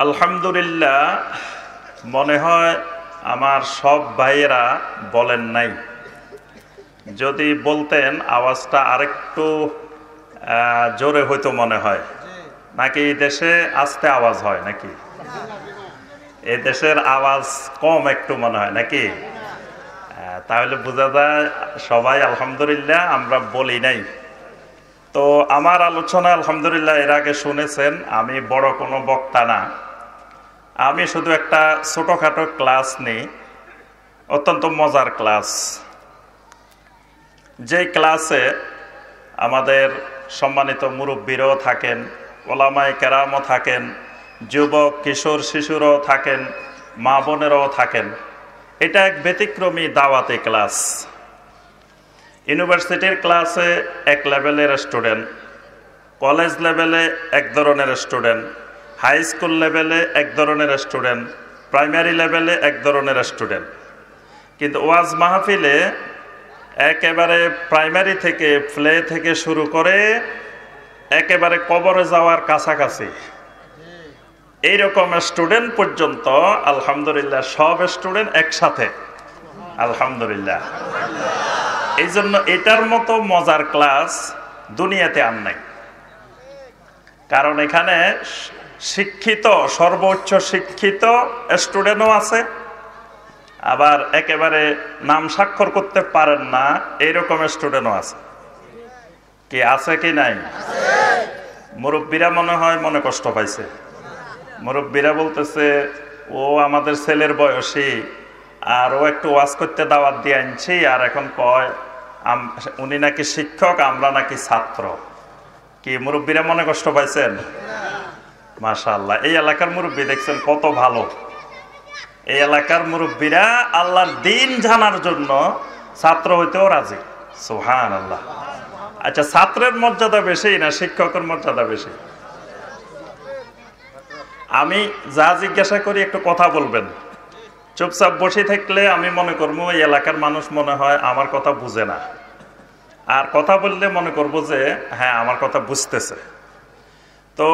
আলহামদুলিল্লাহ, মনে হয় আমার সব ভাইয়েরা বলেন নাই। যদি বলতেন আওয়াজটা আরেকটু জোরে হইতো মনে হয়। নাকি এই দেশে আস্তে আওয়াজ হয় নাকি? এই দেশের আওয়াজ কম একটু মনে হয় নাকি? তাহলে বোঝা যায় সবাই আলহামদুলিল্লাহ আমরা বলি নাই। তো আমার আলোচনা আলহামদুলিল্লাহ এর আগে শুনেছেন, আমি বড় কোনো বক্তা না। আমি শুধু একটা ছোটখাটো ক্লাস নিই, অত্যন্ত মজার ক্লাস। যে ক্লাসে আমাদের সম্মানিত মুরব্বীরাও থাকেন, ওলামায়ে কেরামও থাকেন, যুবক কিশোর শিশুরাও থাকেন, মা বোনেরাও থাকেন। এটা এক ব্যতিক্রমী দাওয়াতি ক্লাস। ইউনিভার্সিটির ক্লাসে এক লেভেলের স্টুডেন্ট, কলেজ লেভেলে এক ধরনের স্টুডেন্ট, হাই স্কুল লেভেলে এক ধরনের স্টুডেন্ট, প্রাইমারি লেভেলে এক ধরনের স্টুডেন্ট। কিন্তু ওয়াজ মাহফিলে একেবারে প্রাইমারি থেকে প্লে থেকে শুরু করে একেবারে কবরে যাওয়ার কাছাকাছি এইরকম স্টুডেন্ট পর্যন্ত আলহামদুলিল্লাহ সব স্টুডেন্ট একসাথে আলহামদুলিল্লাহ। এই জন্য এটার মতো মজার ক্লাস দুনিয়াতে আর নাই। কারণ এখানে শিক্ষিত, সর্বোচ্চ শিক্ষিত স্টুডেন্টও আছে, আবার একেবারে নাম স্বাক্ষর করতে পারেন না এইরকম স্টুডেন্টও আছে। কি আছে কি নাই? মুরব্বীরা মনে হয় মনে কষ্ট পাইছে। মুরব্বীরা বলতেছে ও আমাদের ছেলের বয়সী, আর ও একটু ওয়াজ করতে দাওয়াত দিয়ে আনছি, আর এখন কয় উনি নাকি শিক্ষক, আমরা নাকি ছাত্র। কি মুরব্বীরা মনে কষ্ট পাইছেন? মাশাআল্লাহ, এই এলাকার মুরব্বী দেখছেন কত ভালো। এই এলাকার মুরব্বীরা আল্লাহর দ্বীন জানার জন্য ছাত্র হইতেও রাজি। সুবহানাল্লাহ। আচ্ছা, ছাত্রের মর্যাদা বেশি না শিক্ষকের মর্যাদা বেশি? আমি যা জিজ্ঞাসা করি একটু কথা বলবেন। চুপচাপ বসে থাকলে আমি মনে করবো এই এলাকার মানুষ মনে হয় আমার কথা বুঝে না, আর কথা বললে মনে করবো যে হ্যাঁ আমার কথা বুঝতেছে। তো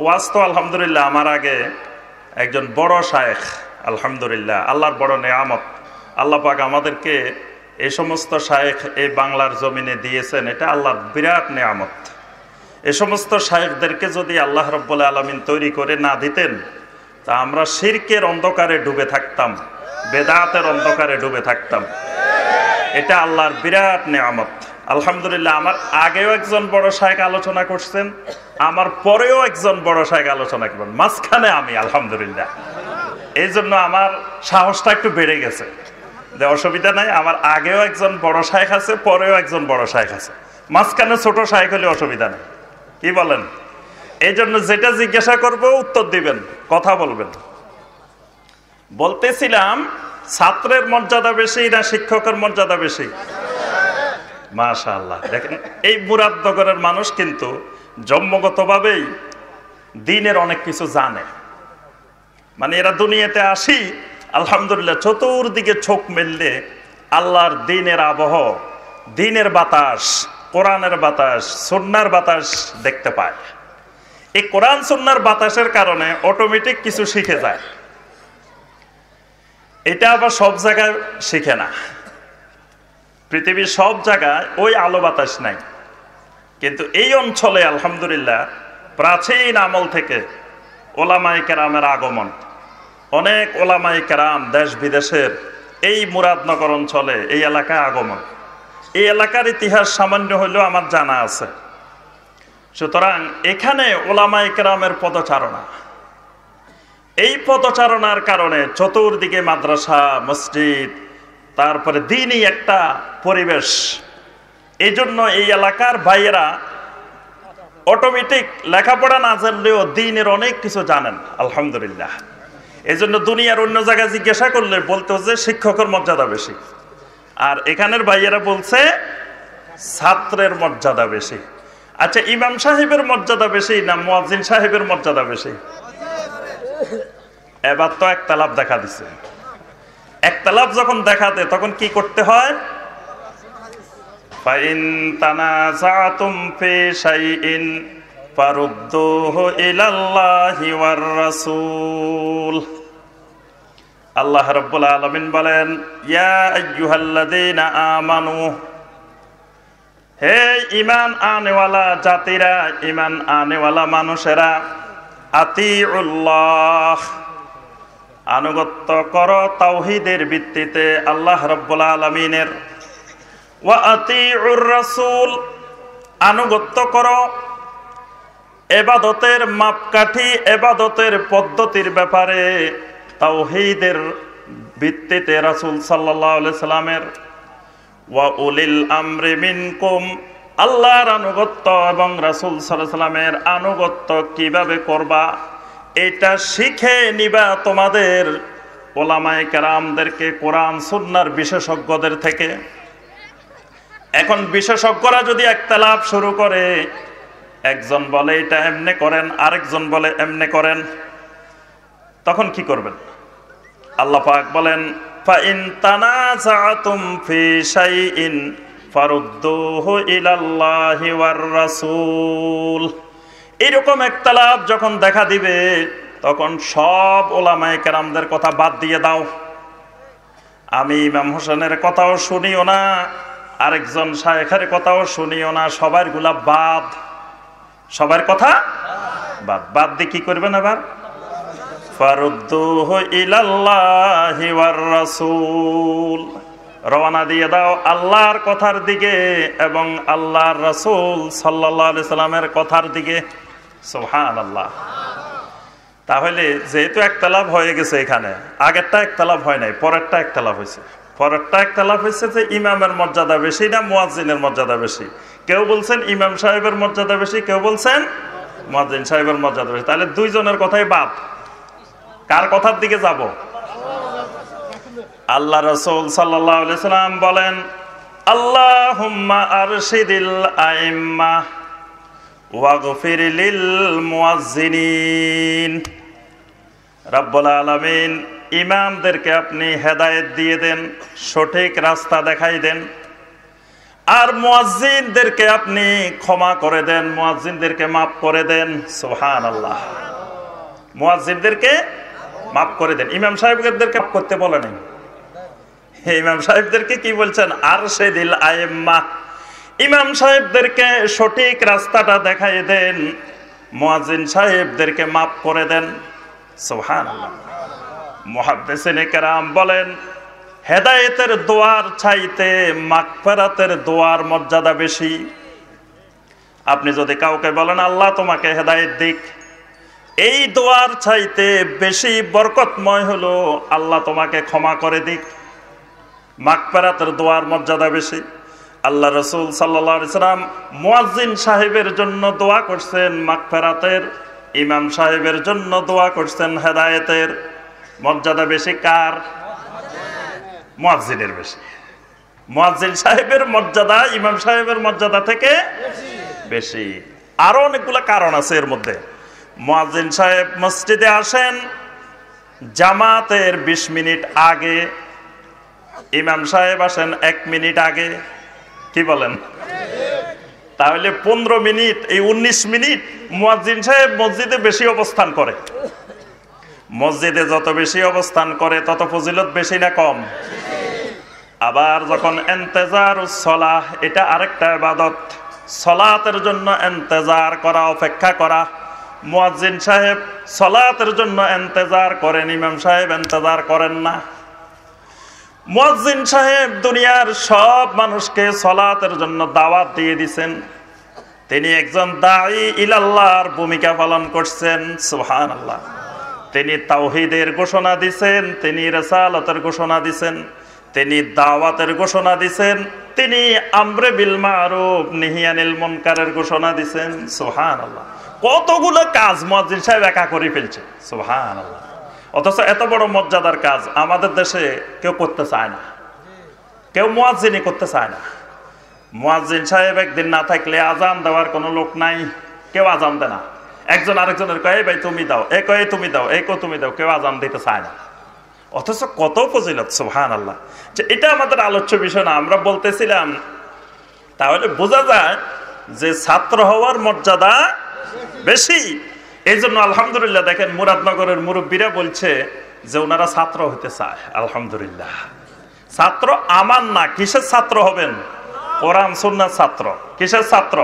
ওয়াজ তো আলহামদুলিল্লাহ আমার আগে একজন বড় শায়েখ, আলহামদুলিল্লাহ আল্লাহর বড় নেয়ামত। আল্লাহ পাক আমাদেরকে এই সমস্ত শায়েখ এই বাংলার জমিনে দিয়েছেন, এটা আল্লাহর বিরাট নেয়ামত। এই সমস্ত শায়েখদেরকে যদি আল্লাহ রাব্বুল আলামিন তৈরি করে না দিতেন তা আমরা শিরকের অন্ধকারে ডুবে থাকতাম, বেদাতের অন্ধকারে ডুবে থাকতাম। এটা আল্লাহর বিরাট নেয়ামত আলহামদুলিল্লাহ। আমার আগেও একজন বড় শায়েখ আলোচনা করছেন, আমার পরেও একজন বড় শায়েখ আলোচনা করবেন, মাঝখানে আমি আলহামদুলিল্লাহ। এই জন্য আমার সাহসটা একটু বেড়ে গেছে যে অসুবিধা নাই, আমার আগেও একজন বড় শায়েখ আছে, পরেও একজন বড় শায়েখ আছে, মাঝখানে ছোট শায়েখ হলে অসুবিধা নেই। কি বলেন? এই জন্য যেটা জিজ্ঞাসা করব উত্তর দিবেন, কথা বলবেন। বলতেছিলাম ছাত্রের মর্যাদা বেশি না শিক্ষকের মর্যাদা বেশি? মাশাআল্লাহ, দেখেন এই মুরাদনগরের মানুষ কিন্তু জন্মগতভাবেই দ্বীনের অনেক কিছু জানে। মানে এরা দুনিয়াতে আসি আলহামদুলিল্লাহ চতুর্দিকে চোখ মেললে আল্লাহর দ্বীনের আবহ, দ্বীনের বাতাস, কোরআনের বাতাস, সুন্নাহর বাতাস দেখতে পায়। এই কোরআন সুন্নাহর বাতাসের কারণে অটোমেটিক কিছু শিখে যায়। এটা আবার সব জায়গায় শিখে না, পৃথিবীর সব জায়গায় ওই আলো বাতাস নাই। কিন্তু এই অঞ্চলে আলহামদুলিল্লাহ প্রাচীন আমল থেকে ওলামায়ে কেরামের আগমন, অনেক ওলামায়ে কেরাম দেশ বিদেশের এই মুরাদনগর অঞ্চলে এই এলাকায় আগমন। এই এলাকার ইতিহাস সামান্য হইলেও আমার জানা আছে। সুতরাং এখানে ওলামায়ে কেরামের পদচারণা, এই পদচারণার কারণে চতুর্দিকে মাদ্রাসা, মসজিদ, তারপরে দ্বীনি একটা পরিবেশ। এই জন্য এই এলাকার ভাইয়েরা অটোমেটিক লেখাপড়া না জানলেও দ্বীনের অনেক কিছু জানেন আলহামদুলিল্লাহ। এই জন্য দুনিয়ার অন্য জায়গায় জিজ্ঞাসা করলে বলতে হচ্ছে শিক্ষকের মর্যাদা বেশি, আর এখানের ভাইয়েরা বলছে ছাত্রের মর্যাদা বেশি। আচ্ছা, ইমাম সাহেবের মর্যাদা বেশি না মুয়াজ্জিন সাহেবের মর্যাদা বেশি? এবার তো একতলাপ দেখা দিছে। একতলাপ যখন দেখা দেয় তখন কি করতে হয়? ফাইন তানাযাতুম ফি শাইইন ফারুদ্দুহু ইলাল্লাহি ওয়ার রাসূল। আল্লাহ রাব্বুল আলামিন বলেন, ইয়া আইয়ুহাল্লাযীনা আমানু, হে ঈমান আনেওয়ালা জাতিরা, ঈমান আনেওয়ালা মানুষেরা, আতিউল্লাহ, আনুগত্য করো তাওহীদের ভিত্তিতে আল্লাহ রাব্বুল আলামিনের। ওয়া আতিউর রাসূল, আনুগত্য করো ইবাদতের মাপকাঠি, ইবাদতের পদ্ধতির ব্যাপারে তাওহীদের ভিত্তিতে রাসূল সাল্লাল্লাহু আলাইহি সাল্লামের। ওয়া উলিল আমরি মিনকুম, আল্লাহর আনুগত্য এবং রাসূল সাল্লাল্লাহু আলাইহি সাল্লামের আনুগত্য কিভাবে করবা এটা শিখে নিবা তোমাদের ওলামায়ে কেরামদেরকে, কোরআন সুন্নাহর বিশেষজ্ঞদের থেকে। এখন বিশেষজ্ঞরা যদি ইখতিলাফ শুরু করে, একজন বলে এটা এমনে করেন, আরেকজন বলে এমনে করেন, তখন কি করবেন? আল্লাহ পাক বলেন, ফাইন তানাযাতুম ফি শাইইন ফারুদ্দুহু ইলাল্লাহি ওয়ার রাসূল। এরকম ইখতিলাফ যখন দেখা দিবে, তখন সব ওলামায়ে কেরামদের কথা বাদ দিয়ে দাও। আমি ইমাম হোসেনের কথাও শুনিও না, আরেকজন শায়েখের কথাও শুনিও না, সবার গুলা বাদ, সবার কথা বাদ। বাদ দিয়ে কি করবেন? আবার ফারুদ্দুহু ইলাল্লাহি ওয়ার রাসূল, রওনা দিয়ে দাও আল্লাহর কথার দিকে এবং আল্লাহর রাসূল সাল্লাল্লাহু আলাইহি সাল্লামের কথার দিকে। সুবহানাল্লাহ। তাহলে যেহেতু ইখতিলাফ হয়ে গেছে, এখানে আগেরটা ইখতিলাফ হয় নাই, পরেরটা ইখতিলাফ হয়েছে। পরেরটা ইখতিলাফ হয়েছে যে ইমামের মর্যাদা বেশি না মুয়াজ্জিনের মর্যাদা বেশি। কেউ বলছেন ইমাম সাহেবের মর্যাদা বেশি, কেউ বলছেন মুয়াজ্জিন সাহেবের মর্যাদা বেশি। তাহলে দুইজনের কথাই বাদ। কার কথার দিকে যাব? আল্লাহ রাসূল সাল্লাল্লাহু আলাইহি সাল্লাম বলেন, আল্লাহুম্মা আরশিদিল আইম্মা ওয়াগফির লিল মুয়াজ্জিনিন। রব্বুল আলামিন, ইমামদেরকে আপনি হেদায়েত দিয়ে দেন, সঠিক রাস্তা দেখাই দেন, আর মুয়াজ্জিনদেরকে আপনি ক্ষমা করে দেন, মুয়াজ্জিনদেরকে মাফ করে দেন। সুবহানাল্লাহ। মুয়াজ্জিনদেরকে মাফ করে দেন। ইমাম সাহেবদেরকে মাফ করতে বলে নাই, ইমাম সাহেবদেরকে কি বলছেন? আরশিদিল আইম্মা, ইমাম সাহেবদেরকে সঠিক রাস্তাটা দেখাই দেন, মুয়াজ্জিন সাহেবদেরকে মাফ করে দেন। সুবহানাল্লাহ। মুহাদ্দিসিনে কেরাম বলেন, হেদায়েতের দোয়ার চাইতে মাগফিরাতের দোয়ার মর্যাদা বেশি। আপনি যদি কাউকে বলেন আল্লাহ তোমাকে হেদায়েত দিক, এই দোয়ার চাইতে বেশি বরকতময় হলো আল্লাহ তোমাকে ক্ষমা করে দিক। মাগফিরাতের দোয়ার মর্যাদা বেশি। আল্লাহ রাসূল সাল্লাল্লাহু আলাইহি সাল্লাম মুয়াজ্জিন সাহেবের জন্য দোয়া করছেন মাগফিরাতের, ইমাম সাহেবের জন্য দোয়া করছেন হেদায়েতের। মর্যাদা বেশি কার? মুয়াজ্জিনের বেশি। মুয়াজ্জিন সাহেবের মর্যাদা ইমাম সাহেবের মর্যাদা থেকে বেশি। আরো অনেকগুলো কারণ আছে এর মধ্যে। মুয়াজ্জিন সাহেব মসজিদে আসেন জামাতের 20 মিনিট আগে, ইমাম সাহেব আসেন 1 মিনিট আগে। কি বলেন? তাহলে 15 মিনিট, এই 19 মিনিট মুয়াজ্জিন সাহেব মসজিদে বেশি অবস্থান করে। মসজিদে যত বেশি অবস্থান করে তত ফজিলত বেশি না কম? আবার যখন ইন্তেজারুস সালাহ, এটা আরেকটা ইবাদত, সালাতের জন্য ইন্তেজার করা, অপেক্ষা করা। মুয়াজ্জিন সাহেব সালাতের জন্য ইন্তেজার করেন, ইমাম সাহেব ইন্তেজার করেন না। মুয়াজ্জিন সাহেব দুনিয়ার সব মানুষকে সালাতের জন্য দাওয়াত দিয়ে দিয়েছেন, তিনি একজন দাঈ ইলাল্লাহর ভূমিকা পালন করছেন। সুবহানাল্লাহ। তিনি তাওহীদের ঘোষণা দিয়েছেন, তিনি রিসালাতের ঘোষণা দিয়েছেন, তিনি দাওয়াতের ঘোষণা দিয়েছেন, তিনি আমরে বিল মারুফ নাহি আনিল মুনকারের ঘোষণা দিয়েছেন। সুবহানাল্লাহ। কতগুলো কাজ মুয়াজ্জিন সাহেব একা করে ফেলছে। সুবহানাল্লাহ। অথচ এত বড় মর্যাদার কাজ আমাদের দেশে কেউ করতে চায় না, কেউ মুয়াজ্জিনই করতে চায় না। মুয়াজ্জিন সাহেব একদিন না থাকলে আজান দেওয়ার কোনো লোক নাই, কেউ আজান দেয় না। একজন আরেকজনের কয় ভাই তুমি দাও, এ কয়ে তুমি দাও, এ কো তুমি দাও, কেউ আজান দিতে চায় না। অথচ কত ফজিলত। সুবহানাল্লাহ। যে এটা আমাদের আলোচ্য বিষয় না, আমরা বলতেছিলাম। তাহলে বোঝা যায় যে ছাত্র হওয়ার মর্যাদা বেশি। এই জন্য আলহামদুলিল্লাহ দেখেন মুরাদনগরের মুরব্বীরা বলছে যে ওনারা ছাত্র হতে চায়। আলহামদুলিল্লাহ, ছাত্র আমার না, কিসের ছাত্র হবেন? কোরআন সুন্নাহর ছাত্র। কিসের ছাত্র?